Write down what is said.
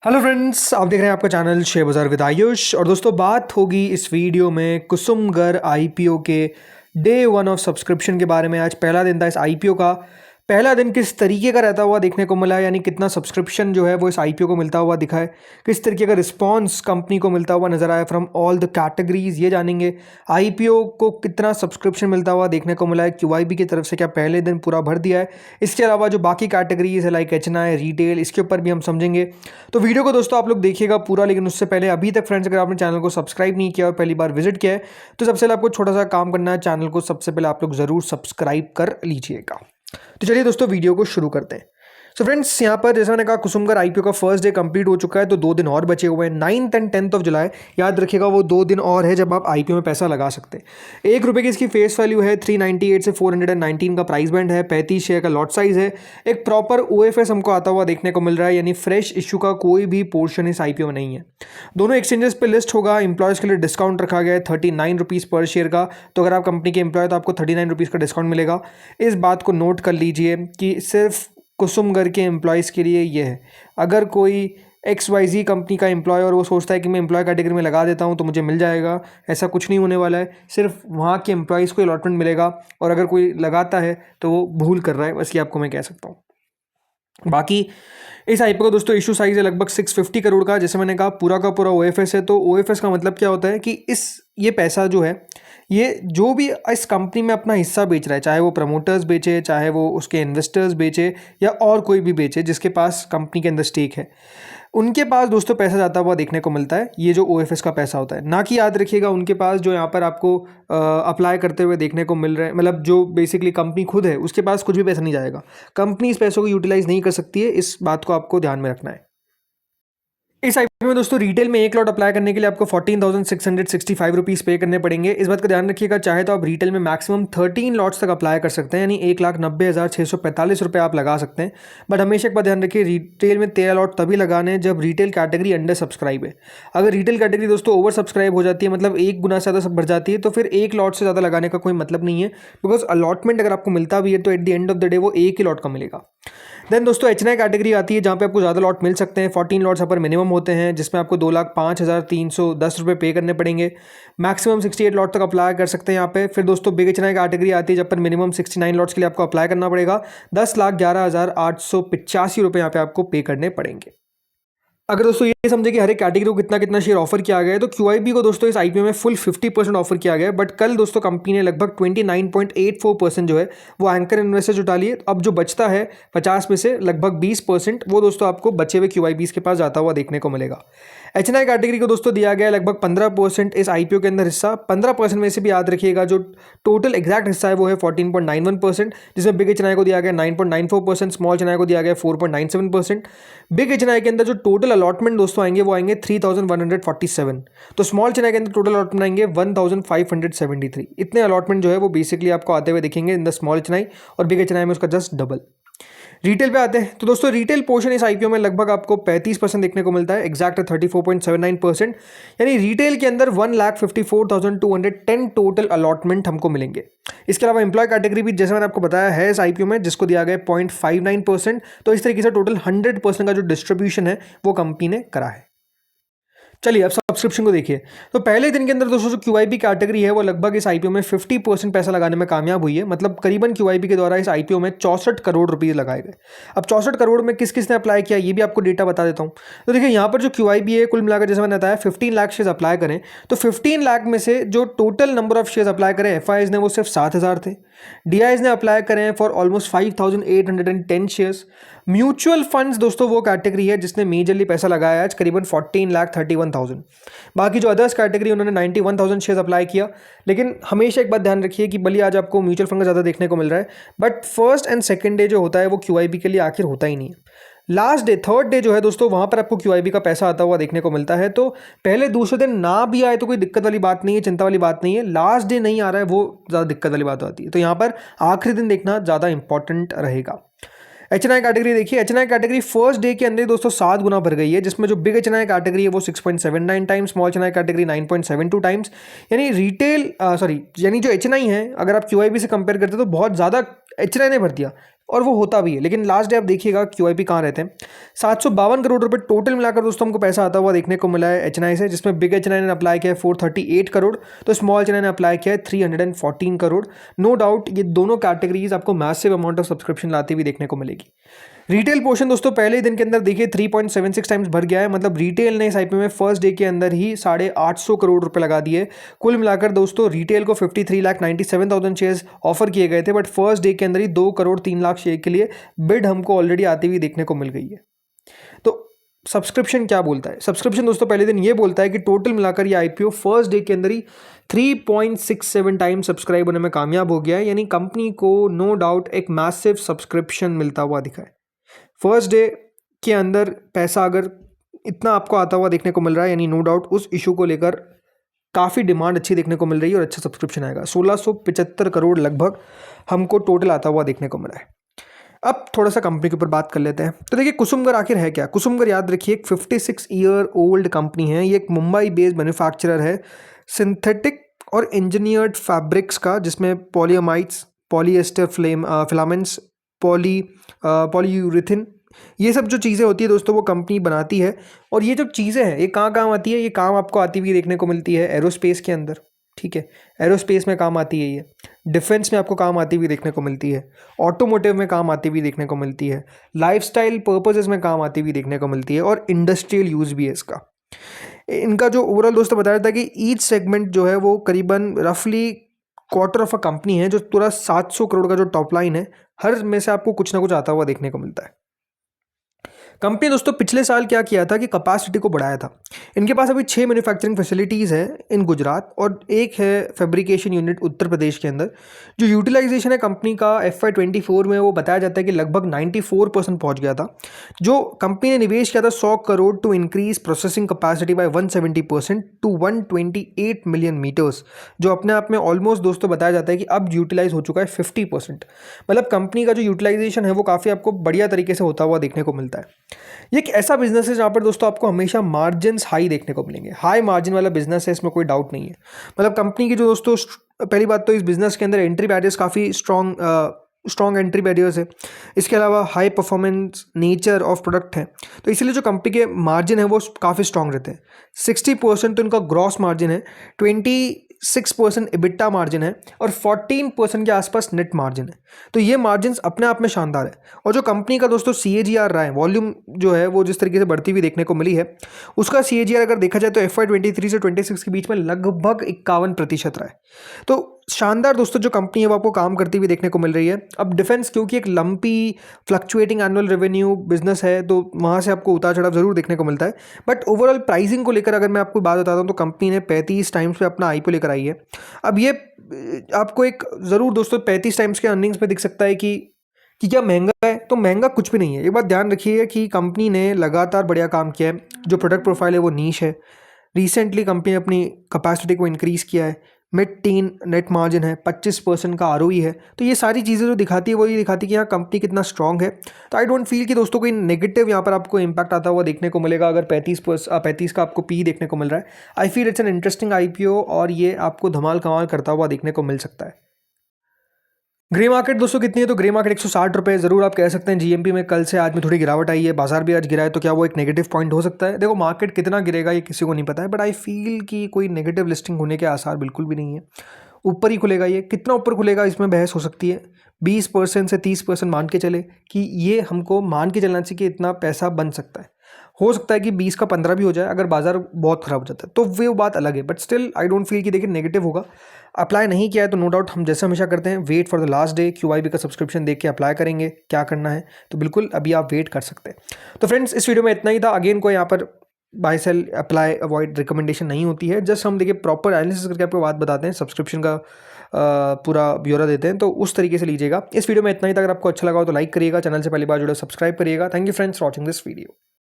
Hello friends, आप देख रहे हैं आपका चैनल शेयर बाजार विद आयुष। और दोस्तों, बात होगी इस वीडियो में कुसुमगर आईपीओ के डे वन ऑफ सब्सक्रिप्शन के बारे में। आज पहला दिन था इस आईपीओ का। पहला दिन किस तरीके का रहता हुआ देखने को मिला है, यानी कितना सब्सक्रिप्शन जो है वो इस आईपीओ को मिलता हुआ दिखा है, किस तरीके का रिस्पांस कंपनी को मिलता हुआ नजर आया फ्रॉम ऑल द कैटेगरीज, ये जानेंगे। आईपीओ को कितना सब्सक्रिप्शन मिलता हुआ देखने को मिला है क्यूआईबी की तरफ से, क्या पहले दिन पूरा भर दिया है। इसके अलावा जो बाकी कैटेगरीज है लाइक एचएनआई, रिटेल, इसके ऊपर भी हम समझेंगे। तो वीडियो को दोस्तों आप लोग देखिएगा पूरा, लेकिन उससे पहले अभी तक फ्रेंड्स अगर आपने चैनल को सब्सक्राइब नहीं किया और पहली बार विजिट किया है तो सबसे पहले आपको छोटा सा काम करना है, चैनल को सबसे पहले आप लोग जरूर सब्सक्राइब कर लीजिएगा। तो चलिए दोस्तों वीडियो को शुरू करते हैं। सो फ्रेंड्स, यहाँ पर जैसा मैंने कहा कुसुमगर आईपीओ का फर्स्ट डे कंप्लीट हो चुका है, तो 2 दिन और बचे हुए हैं। 9th and 10th of July, याद रखिएगा वो 2 दिन और है जब आप आईपीओ में पैसा लगा सकते हैं। ₹1 की इसकी फेस वैल्यू है, 398 से 419 का प्राइस बैंड है, 35 शेयर का लॉट साइज है। एक प्रॉपर ओएफएस हमको आता हुआ देखने को मिल रहा है, यानी फ्रेश इशू का कोई भी पोर्शन इस आईपीओ में नहीं है। दोनों एक्सचेंजेस पे लिस्ट होगा। इंप्लॉयज़ के लिए डिस्काउंट रखा गया है ₹39 पर शेयर का, तो अगर आप कंपनी के एम्प्लॉय तो आपको ₹39 का डिस्काउंट मिलेगा। इस बात को नोट कर लीजिए कि सिर्फ कुसुमगर के एम्प्लॉयज़ के लिए ये है। अगर कोई XYZ कंपनी का एम्प्लॉय और वो सोचता है कि मैं एम्प्लॉय कैटेगरी में लगा देता हूँ तो मुझे मिल जाएगा, ऐसा कुछ नहीं होने वाला है। सिर्फ वहाँ के एम्प्लॉयज़ को अलॉटमेंट मिलेगा, और अगर कोई लगाता है तो वो भूल कर रहा है, बस ये आपको मैं कह सकता हूँ। बाकी इस आईपीओ का दोस्तों इशू साइज है लगभग 650 करोड़ का। जैसे मैंने कहा पूरा का पूरा ओएफएस है, तो ओएफएस का मतलब क्या होता है कि ये पैसा जो है, ये जो भी इस कंपनी में अपना हिस्सा बेच रहा है, चाहे वो प्रमोटर्स बेचे, चाहे वो उसके इन्वेस्टर्स बेचे, या और कोई भी बेचे जिसके पास कंपनी के अंदर स्टेक है, उनके पास दोस्तों पैसा जाता हुआ देखने को मिलता है। ये जो ओएफएस का पैसा होता है, ना कि याद रखिएगा उनके पास जो यहाँ पर आपको अप्लाई करते हुए देखने को मिल रहा है, मतलब जो बेसिकली कंपनी खुद है उसके पास कुछ भी पैसा नहीं जाएगा। कंपनी इस पैसों को यूटिलाइज नहीं कर सकती है, इस बात को आपको ध्यान में रखना है। इस आईपीओ में दोस्तों रिटेल में एक लॉट अप्लाई करने के लिए आपको ₹14,665 पे करने पड़ेंगे। इस बात का ध्यान रखिएगा, चाहे तो आप रिटेल में मैक्सिमम 13 लॉट्स तक अप्लाई कर सकते हैं, यानी ₹1,90,645 आप लगा सकते हैं। बट हमेशा एक बात ध्यान रखिए, रिटेल में 13 लॉट तभी लगाने हैं जब रिटेल कैटेगरी अंडर सब्सक्राइब है। अगर रिटेल कैटेगरी दोस्तों ओवर सब्सक्राइब हो जाती है, मतलब 1 गुना से ज़्यादा सब भर जाती है, तो फिर 1 लॉट से ज़्यादा लगाने का कोई मतलब नहीं है, बिकॉज अलॉटमेंट अगर आपको मिलता भी है तो at the end of the day वो एक ही लॉट का मिलेगा। देन दोस्तों एचएनआई कैटेगरी आती है, जहाँ पे आपको ज़्यादा लॉट मिल सकते हैं। 14 लॉट्स यहाँ पर मिनिमम होते हैं, जिसमें आपको ₹2,05,310 पे करने पड़ेंगे। मैक्सिमम 68 लॉट तक अप्लाई कर सकते हैं यहाँ पे। फिर दोस्तों बिग एचएनआई कैटेगरी आती है, जब पर मिनिमम 69 लॉट्स के लिए आपको अप्लाई करना पड़ेगा। ₹10,11,885 यहाँ पे आपको पे करने पड़ेंगे। अगर दोस्तों ये समझे कि हर एक कैटेगरी को कितना कितना शेयर ऑफर किया गया है, तो क्यूआईबी को दोस्तों इस आईपीओ में फुल 50% ऑफर किया गया है। बट कल दोस्तों कंपनी ने लगभग 29.84% जो है वो एंकर इन्वेस्टर जुटा लिए। अब जो बचता है 50 में से लगभग 20%, वो दोस्तों आपको बचे हुए क्यूआईबीज के पास जाता हुआ देखने को मिलेगा। एचएनआई कैटेगरी को दोस्तों दिया गया है लगभग 15% इस आईपीओ के अंदर हिस्सा। 15% में से भी याद रखिएगा जो टोटल एग्जैक्ट हिस्सा है वो है 14.91%, जिसमें बिग एचएनआई को दिया गया 9.94%, स्मॉल एचएनआई को दिया गया 4.97%। बिग एचएनआई के अंदर जो टोटल अलॉटमेंट दोस्तों आएंगे वो आएंगे 3,147, तो स्मॉल एचएनआई के अंदर टोटल अलॉटमेंट आएंगे 1,573। इतने अलॉटमेंट जो है वो बेसिकली आपको आते हुए दिखेंगे इन द स्मॉल एचएनआई, और बिग एचएनआई में उसका जस्ट डबल। रिटेल पे आते हैं तो दोस्तों रिटेल पोर्शन इस आईपीओ में लगभग आपको 35% देखने को मिलता है, एग्जैक्ट 34.79%, यानी रिटेल के अंदर 1,54,210 टोटल अलॉटमेंट हमको मिलेंगे। इसके अलावा एम्प्लॉय कैटेगरी भी जैसे मैंने आपको बताया है इस आईपीओ में, जिसको दिया गया 0.59%। तो इस तरीके से टोटल 100% का जो डिस्ट्रीब्यूशन है वो कंपनी ने करा है। चलिए अब सब्सक्रिप्शन को देखिए, तो पहले दिन के अंदर दोस्तों जो क्यूआईबी कैटेगरी है वो लगभग इस आईपीओ में 50% पैसा लगाने में कामयाब हुई है। मतलब करीबन क्यूआईबी के द्वारा इस आईपीओ में 64 करोड़ रुपए लगाए गए। अब 64 करोड़ में किस किसने अप्लाई किया ये भी आपको डेटा बता देता हूँ। तो देखिए यहाँ पर जो क्यूआईबी है कुल मिलाकर जैसे मैंने बताया 15 लाख शेयर अप्लाई करें, तो 15 लाख में से जो total number of share apply करें एफआईज ने वो सिर्फ 7,000 थे। डीआईज ने अप्लाई करें for almost 5,810 shares. Mutual funds दोस्तों वो कैटेगरी है जिसने मेजरली पैसा लगाया आज करीबन 14,31,000। बाकी जो अदर्स कैटेगरी उन्होंने 91,000 शेयर्स अप्लाई किया। लेकिन हमेशा एक बात ध्यान रखिए कि भले आज आपको म्यूचुअल फंड का ज़्यादा देखने को मिल रहा है, but first and second day जो होता है वो क्यूआईबी के लिए आखिर होता ही नहीं है। लास्ट डे थर्ड डे जो है दोस्तों वहाँ पर आपको क्यूआईबी का पैसा आता हुआ देखने को मिलता है। तो पहले दूसरे दिन ना भी आए तो कोई दिक्कत वाली बात नहीं है, चिंता वाली बात नहीं है। लास्ट डे नहीं आ रहा है वो ज़्यादा दिक्कत वाली बात आती है, तो यहाँ पर आखिरी दिन देखना ज़्यादा इंपॉर्टेंट रहेगा। एचएनआई कैटेगरी देखिए, एचएनआई कैटेगरी फर्स्ट डे के अंदर दोस्तों 7 गुना भर गई है, जिसमें जो बिग एचएनआई कैटेगरी है वो 6.79 times, small HNI category 9.72 times. यानी यानी जो एचएनआई है अगर आप क्यूआईबी से कंपेयर करते हैं तो बहुत ज़्यादा एचएनआई ने भर दिया। और वो होता भी है। लेकिन लास्ट डे आप देखिएगा QIP कहाँ रहते हैं, 752 करोड़ रुपए टोटल मिलाकर दोस्तों हमको पैसा आता हुआ देखने को मिला है HNI से, जिसमें बिग HNI ने अप्लाई किया है 438 करोड़, तो स्मॉल HNI ने अप्लाई किया है 314 करोड़। नो डाउट ये दोनों कैटेगरीज आपको मैसिव अमाउंट ऑफ सब्सक्रिप्शन लाती हुई देखने को मिलेगी। रिटेल पोर्शन दोस्तों पहले ही दिन के अंदर देखिए 3.76 टाइम्स भर गया है, मतलब रिटेल ने इस IPO में फर्स्ट डे के अंदर ही 850 करोड़ रुपए लगा दिए। कुल मिलाकर दोस्तों रिटेल को 53,97,000 शेयर्स ऑफर किए गए थे, बट फर्स्ट डे के अंदर ही 2 करोड़ 3 लाख शेयर के लिए बिड हमको ऑलरेडी आती हुई देखने को मिल गई है। तो सब्सक्रिप्शन क्या बोलता है? सब्सक्रिप्शन दोस्तों पहले दिन ये बोलता है कि टोटल मिलाकर ये IPO फर्स्ट डे के अंदर ही 3.67 टाइम सब्सक्राइब होने में कामयाब हो गया है, यानी कंपनी को नो डाउट एक मैसिव सब्सक्रिप्शन मिलता हुआ दिखा है। फर्स्ट डे के अंदर पैसा अगर इतना आपको आता हुआ देखने को मिल रहा है, यानी नो डाउट उस इशू को लेकर काफ़ी डिमांड अच्छी देखने को मिल रही है और अच्छा सब्सक्रिप्शन आएगा। 1675 करोड़ लगभग हमको टोटल आता हुआ देखने को मिला है। अब थोड़ा सा कंपनी के ऊपर बात कर लेते हैं। तो देखिए कुसुमगर आखिर है क्या? कुसुमगर याद रखिए एक 56 ईयर ओल्ड कंपनी है। ये एक मुंबई बेस्ड मैन्युफैक्चरर है सिंथेटिक और इंजीनियर्ड फैब्रिक्स का, जिसमें पॉलीअमाइड्स, पॉलीएस्टर फिलामेंट्स, पॉलीयूरेथिन, ये सब जो चीज़ें होती है दोस्तों वो कंपनी बनाती है। और ये जो चीज़ें हैं ये कहाँ काम आती है? ये काम आपको आती हुई देखने को मिलती है एरोस्पेस के अंदर, ठीक है, एरोस्पेस में काम आती है, ये डिफेंस में आपको काम आती हुई देखने को मिलती है, ऑटोमोटिव में काम आती हुई देखने को मिलती है, लाइफस्टाइल पर्पसेस में काम आती हुई देखने को मिलती है, और इंडस्ट्रियल यूज़ भी है इसका। इनका जो ओवरऑल दोस्तों बताया था कि ईच सेगमेंट जो है वो करीबन रफली क्वार्टर ऑफ अ कंपनी है, जो पूरा 700 करोड़ का जो टॉप लाइन है हर में से आपको कुछ ना कुछ आता हुआ देखने को मिलता है। कंपनी दोस्तों पिछले साल क्या किया था कि कैपेसिटी को बढ़ाया था। इनके पास अभी 6 मैन्युफैक्चरिंग फैसिलिटीज़ हैं इन गुजरात और एक है फैब्रिकेशन यूनिट उत्तर प्रदेश के अंदर। जो यूटिलाइजेशन है कंपनी का FY24 में वो बताया जाता है कि लगभग 94% पहुंच गया था। जो कंपनी ने निवेश किया था 100 crore to increase processing capacity by 170% to 128 million meters, जो अपने आप में ऑलमोस्ट दोस्तों बताया जाता है कि अब यूटिलाइज हो चुका है 50%। मतलब कंपनी का जो यूटिलाइजेशन है वो काफ़ी आपको बढ़िया तरीके से होता हुआ देखने को मिलता है। ये एक ऐसा बिजनेस है जहाँ पर दोस्तों आपको हमेशा मार्जिन्स हाई देखने को मिलेंगे। हाई मार्जिन वाला बिजनेस है, इसमें कोई डाउट नहीं है। मतलब कंपनी की जो दोस्तों पहली बात तो इस बिजनेस के अंदर एंट्री बैरियर्स काफ़ी स्ट्रॉन्ग एंट्री बैरियर्स है। इसके अलावा high performance nature of product है, तो इसीलिए जो कंपनी के मार्जिन है वो काफ़ी स्ट्रॉन्ग रहते हैं। 60% तो इनका ग्रॉस मार्जिन है, 26% EBITDA मार्जिन है और 14% के आसपास नेट मार्जिन है। तो ये मार्जिन अपने आप में शानदार है। और जो कंपनी का दोस्तों CAGR रहा है, वॉल्यूम जो है वो जिस तरीके से बढ़ती हुई देखने को मिली है, उसका CAGR अगर देखा जाए तो FY23 से 26 के बीच में लगभग 51% रहा है। तो शानदार दोस्तों जो कंपनी है वो आपको काम करती हुई देखने को मिल रही है। अब डिफेंस क्योंकि एक lumpy fluctuating annual revenue business है, तो वहाँ से आपको उतार चढ़ाव जरूर देखने को मिलता है। बट ओवरऑल प्राइसिंग को लेकर अगर मैं आपको बात बताता हूँ तो कंपनी ने 35 टाइम्स पे अपना IPO लेकर आई है। अब ये आपको एक ज़रूर दोस्तों 35 टाइम्स के अर्निंग्स पे दिख सकता है कि क्या महंगा है, तो महंगा कुछ भी नहीं है। एक बात ध्यान रखिए कि कंपनी ने लगातार बढ़िया काम किया है। जो प्रोडक्ट प्रोफाइल है वो नीश है। रिसेंटली कंपनी ने अपनी कैपेसिटी को इंक्रीज़ किया है। मिड टीन नेट मार्जिन है, 25% का ROE है। तो ये सारी चीज़ें जो दिखाती है वो ये दिखाती है कि यहाँ कंपनी कितना स्ट्रांग है। तो आई डोंट फील कि दोस्तों कोई नेगेटिव यहाँ पर आपको इंपैक्ट आता हुआ देखने को मिलेगा अगर 35 का आपको PE देखने को मिल रहा है। I feel it's an interesting IPO और ये आपको धमाल कमाल करता हुआ देखने को मिल सकता है। ग्रे मार्केट दोस्तों कितनी है? तो ग्रे मार्केट 160 रुपये। ज़रूर आप कह सकते हैं GMP में कल से आज में थोड़ी गिरावट आई है, बाजार भी आज गिरा है, तो क्या वो एक नेगेटिव पॉइंट हो सकता है? देखो मार्केट कितना गिरेगा ये किसी को नहीं पता है, बट आई फील कि कोई नेगेटिव लिस्टिंग होने के आसार बिल्कुल भी नहीं है। ऊपर ही खुलेगा। ये कितना ऊपर खुलेगा इसमें बहस हो सकती है। 20% से 30% मान के चले कि ये हमको मान के चलना चाहिए कि इतना पैसा बन सकता है। हो सकता है कि 20 का 15 भी हो जाए अगर बाजार बहुत ख़राब हो जाता है, तो वो बात अलग है। But still I don't feel कि देखिए नेगेटिव होगा। अप्लाई नहीं किया है तो नो डाउट हम जैसे हमेशा करते हैं, wait for the last day. QIP का सब्सक्रिप्शन देख के अप्लाई करेंगे क्या करना है, तो बिल्कुल अभी आप वेट कर सकते हैं। तो फ्रेंड्स इस वीडियो में इतना ही था। अगेन कोई यहाँ पर buy sell apply avoid recommendation नहीं होती है। जस्ट हम देखिए प्रॉपर एनालिसिस करके आपको बात बताते हैं, सब्सक्रिप्शन का पूरा ब्यौरा देते हैं, तो उस तरीके से लीजिएगा। इस वीडियो में इतना ही था। अगर आपको अच्छा लगा हो तो लाइक करिएगा, चैनल से पहली बार जुड़े सब्सक्राइब करिएगा। Thank you friends for watching this video.